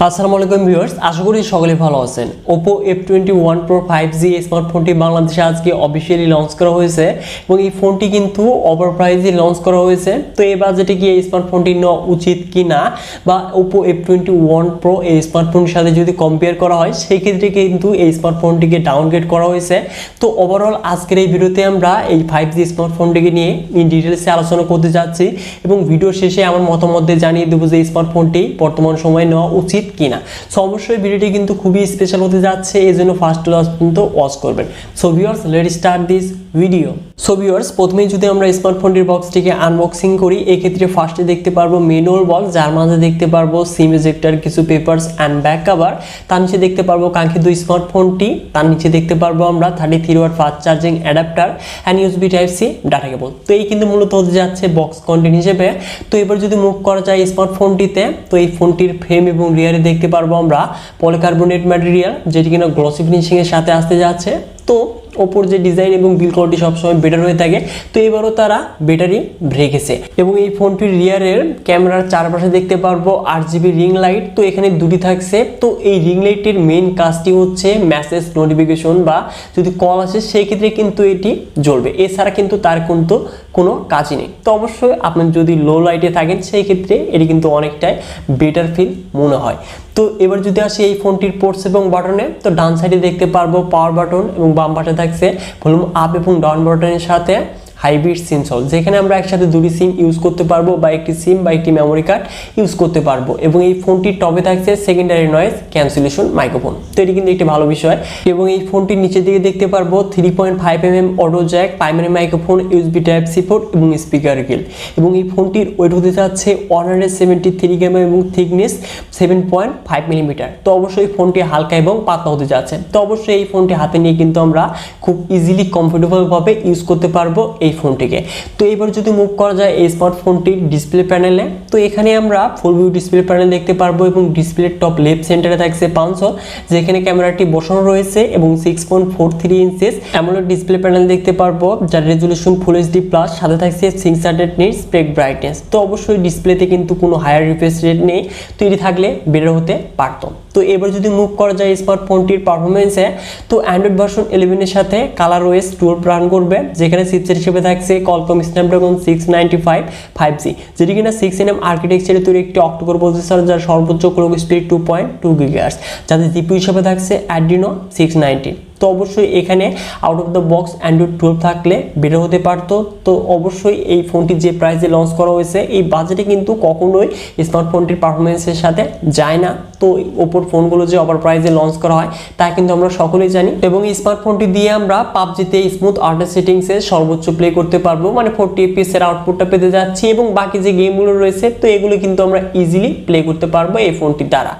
আসসালামু আলাইকুম ভিউয়ার্স, আশা করি সকলে ভালো আছেন। Oppo F21 Pro 5G স্মার্টফোনটি বাংলাদেশে আজকে অফিশিয়ালি লঞ্চ করা হয়েছে এবং এই ফোনটি কিন্তু ওভার প্রাইসে লঞ্চ করা হয়েছে। তো এই বাজেটে কি এই স্মার্টফোনটি নেওয়া উচিত কি না, বা Oppo F21 Pro এই স্মার্টফোনের সাথে যদি কম্পেয়ার করা হয় সেই ক্ষেত্রে কিন্তু এই স্মার্টফোনটিকে ডাউনগ্রেড করা হয়েছে। তো ওভারঅল আজকের এই ভিডিওতে আমরা এই 5G স্মার্টফোনটিকে নিয়ে ইন ডিটেইলসে আলোচনা করতে যাচ্ছি এবং ভিডিও শেষে আমার মতামত জানিয়ে দেবো যে এই স্মার্টফোনটি বর্তমান সময়ে নেওয়া উচিত কিনা। সো অবশ্যই ভিডিওটি কিন্তু খুবই স্পেশাল হতে যাচ্ছে, এই জন্য ফার্স্ট টু লাস্ট পর্যন্ত ওয়াচ করবেন। So viewers, let's start this video. So viewers, প্রথমেই যদি আমরা স্মার্টফোনটির বক্সটিকে আনবক্সিং করি, এই ক্ষেত্রে ফার্স্টে দেখতে পারবো ম্যানুয়াল বক্স, যার মাঝে দেখতে পারবো সিম এজেক্টর, কিছু পেপারস অ্যান্ড ব্যাক কভার। তার নিচে দেখতে পারবো কাঙ্ক্ষিত স্মার্টফোনটি, তার নিচে দেখতে পারবো আমরা 33 watt fast charging adapter and USB Type-C data cable. তো এই কিন্তু মূলত হতে যাচ্ছে বক্স কন্টেন্ট হিসেবে। তো এবার যদি মুভ করা যায় স্মার্টফোনটিতে, তো এই ফোনটির ফ্রেম এবং রিয়ারে দেখতে পারবো আমরা পলিকার্বনেট ম্যাটেরিয়াল, যেটি কিনা গ্লসি ফিনিশিং এর সাথে আসতে যাচ্ছে। তো ওপর যে ডিজাইন এবং বিল কোয়ালিটি সবসময় বেটার হয়ে থাকে, তো এবারও তারা বেটারই রেখেছে। এবং এই ফোনটির রিয়ারের ক্যামেরার চারপাশে দেখতে পারবো 8GB রিং লাইট, তো এখানে দুটি থাকছে। তো এই রিং লাইটের মেইন কাজটি হচ্ছে মেসেজ নোটিফিকেশন বা যদি কল আসে সেই ক্ষেত্রে কিন্তু এটি জ্বলবে, এছাড়া কিন্তু তার কিন্তু কোনো কাজই নেই। তো অবশ্যই আপনি যদি লো লাইটে থাকেন সেই ক্ষেত্রে এটি কিন্তু অনেকটাই বেটার ফিল মনে হয়। তো এবার যদি আসি এই ফোনটির পোর্টস এবং বাটনে, তো ডান সাইডে দেখতে পারবো পাওয়ার বাটন এবং বাম পাশে থাকছে ভলিউম আপ এবং ডাউন বাটনের সাথে হাইব্রিড সিম সল, যেখানে আমরা একসাথে দুটি সিম ইউজ করতে পারবো বা একটি সিম বা একটি মেমোরি কার্ড ইউজ করতে পারবো। এবং এই ফোনটির টপে থাকছে সেকেন্ডারি নয়েজ ক্যান্সেলেশন মাইক্রোফোন, তো এটি কিন্তু একটি ভালো বিষয়। এবং এই ফোনটির নিচের দিকে দেখতে পারবো 3.5mm auto Jack, primary microphone, USB Type-C port এবং স্পিকার গ্রিল। এবং এই ফোনটির ওয়েট হতে যাচ্ছে 173 গ্রাম এবং থিকনেস 7.5mm। তো অবশ্যই ফোনটি হালকা এবং পাতলা হতে যাচ্ছে। তো অবশ্যই এই ফোনটি হাতে নিয়ে কিন্তু আমরা খুব ইজিলি কমফোর্টেবল ভাবে ইউজ করতে পারবো এই ফোনটিকে। তো এবার যদি মুভ করা যায় এই স্মার্টফোনটির ডিসপ্লে প্যানেলে, তো এখানে আমরা ফুল ভিউ ডিসপ্লে প্যানেল দেখতে পারবো এবং ডিসপ্লের টপ লেফট সেন্টারে থাকছে 500, যেখানে ক্যামেরাটি বসানো রয়েছে এবং 6.43 ইঞ্চেস অ্যামোলেড ডিসপ্লে প্যানেল দেখতে পারবো, যার রেজুলেশন ফুল HD প্লাস, সাথে থাকছে 600 নিটস স্পেক ব্রাইটনেস। তো অবশ্যই ডিসপ্লেতে কিন্তু কোনো হায়ার রিফ্রেশ রেট নেই, তো এটি থাকলে বেটার হতে পারতো। তো এবার যদি মুভ করা যায় স্মার্টফোনটির পারফরমেন্সে, তো অ্যান্ড্রয়েড ভার্সন 11 এর সাথে ColorOS 12 রান করবে, যেখানে চিপসেট হিসেবে থাকছে Qualcomm Snapdragon 695 5G, যেটি কিনা 6nm আর্কিটেকচারে তৈরি একটি অক্টোকোর প্রসেসর, যার সর্বোচ্চ ক্লক স্পিড 2.2 GHz, যাতে জিপিইউ হিসেবে থাকছে Adreno 690। তো অবশ্যই এখানে out of the box Android 12 থাকলে বেটার হতে পারতো। তো অবশ্যই এই ফোনটি যে প্রাইসে লঞ্চ করা হয়েছে, এই বাজেটে কিন্তু কখনোই স্মার্টফোনটির পারফরমেন্সের সাথে যায় না। তো ওপর ফোনগুলো যে ওভার প্রাইসে লঞ্চ করা হয় তা কিন্তু আমরা সকলেই জানি। এবং এই স্মার্টফোনটি দিয়ে আমরা পাবজিতে স্মুথ আউটার সেটিংসে সর্বোচ্চ প্লে করতে পারবো, মানে 40 FPS এর আউটপুটটা পেতে যাচ্ছি। এবং বাকি যে গেমগুলো রয়েছে, তো এগুলো কিন্তু আমরা ইজিলি প্লে করতে পারবো এই ফোনটির দ্বারা।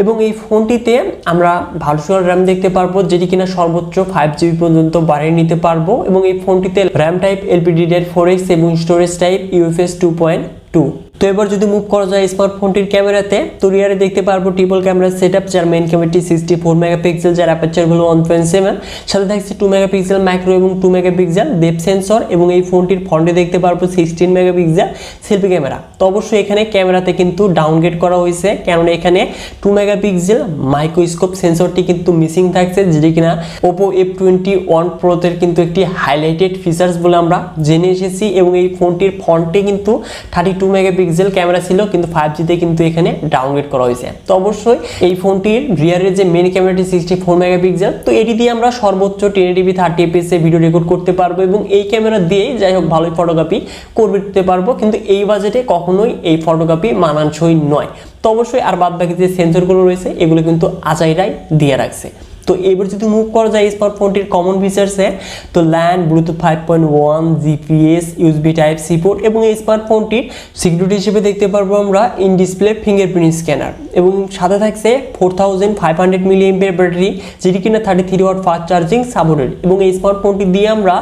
এবং এই ফোনটিতে আমরা ভার্চুয়াল র্যাম দেখতে পারবো, যেটি কিনা সর্বোচ্চ 5GB পর্যন্ত বাড়িয়ে নিতে পারবো। এবং এই ফোনটিতে র্যাম টাইপ LPDDR4X এবং স্টোরেজ টাইপ UFS 2.2। তো এবার যদি মুভ করা যায় স্মার্টফোনটির ক্যামেরাতে, তো রিয়ারে দেখতে পারবো ট্রিপল ক্যামেরা সেটআপ, যার মেইন ক্যামেরাটি 64 মেগাপিক্সেল, যার অ্যাপারচার হলো 1.7, সাথে থাকছে 2 মেগাপিক্সেল ম্যাক্রো এবং 2 মেগাপিক্সেল ডেপথ সেন্সর। এবং এই ফোনটির ফ্রন্টে দেখতে পারবো 16 মেগাপিক্সেল সেলফি ক্যামেরা। তো অবশ্যই এখানে ক্যামেরাতে কিন্তু ডাউনগ্রেড করা হয়েছে, কারণ এখানে 2 মেগাপিক্সেল মাইক্রোস্কোপ সেন্সরটি কিন্তু মিসিং থাকছে, যেটি কিনা Oppo F21 Pro তে কিন্তু একটি হাইলাইটেড ফিচার্স বলে আমরা জেনে এসেছি। এবং এই ফোনটির ফ্রন্টে কিন্তু 32 মেগাপিক্সেল ক্যামেরা ছিল, কিন্তু 5G তে কিন্তু এখানে ডাউনগ্রেড করা হয়েছে। তো অবশ্যই এই ফোনটির রিয়ারের যে মেইন ক্যামেরাটি 64 মেগাপিক্সেল, তো এটি দিয়ে আমরা সর্বোচ্চ 1080p 30 fps এ ভিডিও রেকর্ড করতে পারবো। এবং এই ক্যামেরা দিয়ে যাই হোক ভালোই ফটোগ্রাফি করতে পারবো, কিন্তু এই বাজেটে কখনোই এই ফটোগ্রাফি মানানসই নয়। তো অবশ্যই আর বাদ বাকি যে সেন্সরগুলো রয়েছে এগুলো কিন্তু আজাইরাই দিয়ে রাখছে। তো এবার যদি মুভ করা যায় স্মার্টফোনটির কমন ফিচার্সে, তো land, Bluetooth 5.1, GPS, USB Type-C port. এবং এই স্মার্টফোনটির সিকিউরিটি হিসেবে দেখতে পারবো আমরা ইন ডিসপ্লে ফিঙ্গারপ্রিন্ট স্ক্যানার। এবং সাথে থাকছে 4500 mAh ব্যাটারি, যেটি কিনা 33 ওয়াট ফাস্ট চার্জিং সাপোর্টেড। এবং এই স্মার্টফোনটি দিয়ে আমরা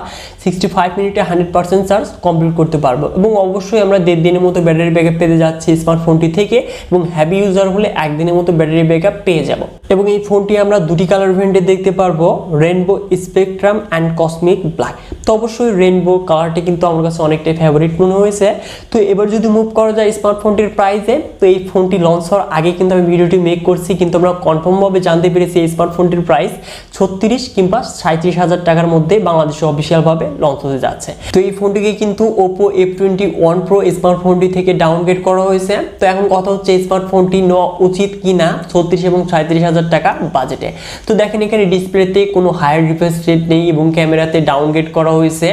65 মিনিটে 100% চার্জ কমপ্লিট করতে পারবো। এবং অবশ্যই আমরা 1.5 দিনের মতো ব্যাটারি ব্যাকআপ পেতে যাচ্ছি স্মার্টফোনটি থেকে, এবং হ্যাভি ইউজার হলে 1 দিনের মতো ব্যাটারি ব্যাকআপ পেয়ে যাব। এবং এই ফোনটি আমরা দুটি কালার ভেরিয়েন্টে দেখতে পারবো, rainbow spectrum and cosmic black. তো অবশ্যই রেইনবো কালারটি কিন্তু আমার কাছে অনেকটাই ফেভারিট মনে হয়েছে। তো এবার যদি মুভ করা যায় স্মার্টফোনটির প্রাইসে, তো এই ফোনটি লঞ্চ হওয়ার আগে কিন্তু আমি ভিডিওটি মেক করছি, কিন্তু আমরা কনফার্মভাবে জানতে পেরেছি এই স্মার্টফোনটির প্রাইস 36 কিংবা 37,000 টাকার মধ্যে বাংলাদেশে অফিসিয়ালভাবে লঞ্চ হতে যাচ্ছে। তো এই ফোনটিকে কিন্তু Oppo F21 Pro স্মার্টফোনটি থেকে ডাউনগ্রেড করা হয়েছে। তো এখন কথা হচ্ছে স্মার্টফোনটি নেওয়া উচিত কিনা 36 এবং 37,000 টাকা বাজেটে। তো দেখেন এখানে ডিসপ্লেতে কোনো হায়ার রিফ্রেশ রেট নেই এবং ক্যামেরাতে ডাউনগ্রেড করা হয়েছে।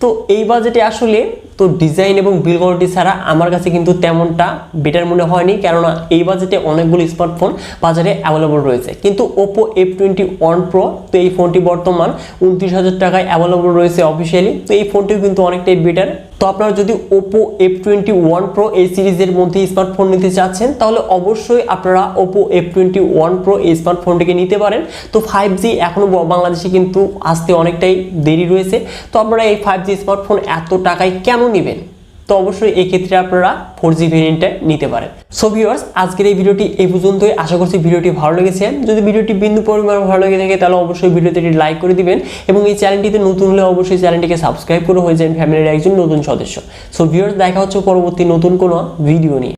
তো এই বাজেটে আসলে তো ডিজাইন এবং বিল কোয়ালিটি ছাড়া আমার কাছে কিন্তু তেমনটা বেটার মনে হয়নি, কেননা এই বাজেটে অনেকগুলো স্মার্টফোন বাজারে অ্যাভেলেবল রয়েছে। কিন্তু Oppo F21 Pro, তো এই ফোনটি বর্তমান 29,000 টাকায় অ্যাভেলেবল রয়েছে অফিসিয়ালি। তো এই ফোনটিও কিন্তু অনেকটাই বেটার। তো আপনারা যদি Oppo F21 Pro এই সিরিজের মধ্যে স্মার্টফোন নিতে চাচ্ছেন, তাহলে অবশ্যই আপনারা Oppo F21 Pro এই স্মার্টফোনটিকে নিতে পারেন। তো 5G এখনও বাংলাদেশে কিন্তু আসতে অনেকটাই দেরি রয়েছে। তো আপনারা এই 5G স্মার্টফোন এত টাকায় কেন নেবেন? তো অবশ্যই এই ক্ষেত্রে আপনারা 4G ভেরিয়েন্টটা নিতে পারেন। সো ভিউয়ার্স, আজকের এই ভিডিওটি এই পর্যন্তই। আশা করছি ভিডিওটি ভালো লেগেছে। যদি ভিডিওটি বিন্দু পরিমাণ ভালো লেগে থাকে তাহলে অবশ্যই ভিডিওতে একটি লাইক করে দিবেন এবং এই চ্যানেলটিতে নতুন হলে অবশ্যই চ্যানেলটিকে সাবস্ক্রাইব করে হয়ে যাবেন ফ্যামিলির একজন নতুন সদস্য। সো ভিউয়ার্স, দেখা হচ্ছে পরবর্তী নতুন কোনো ভিডিও নিয়ে।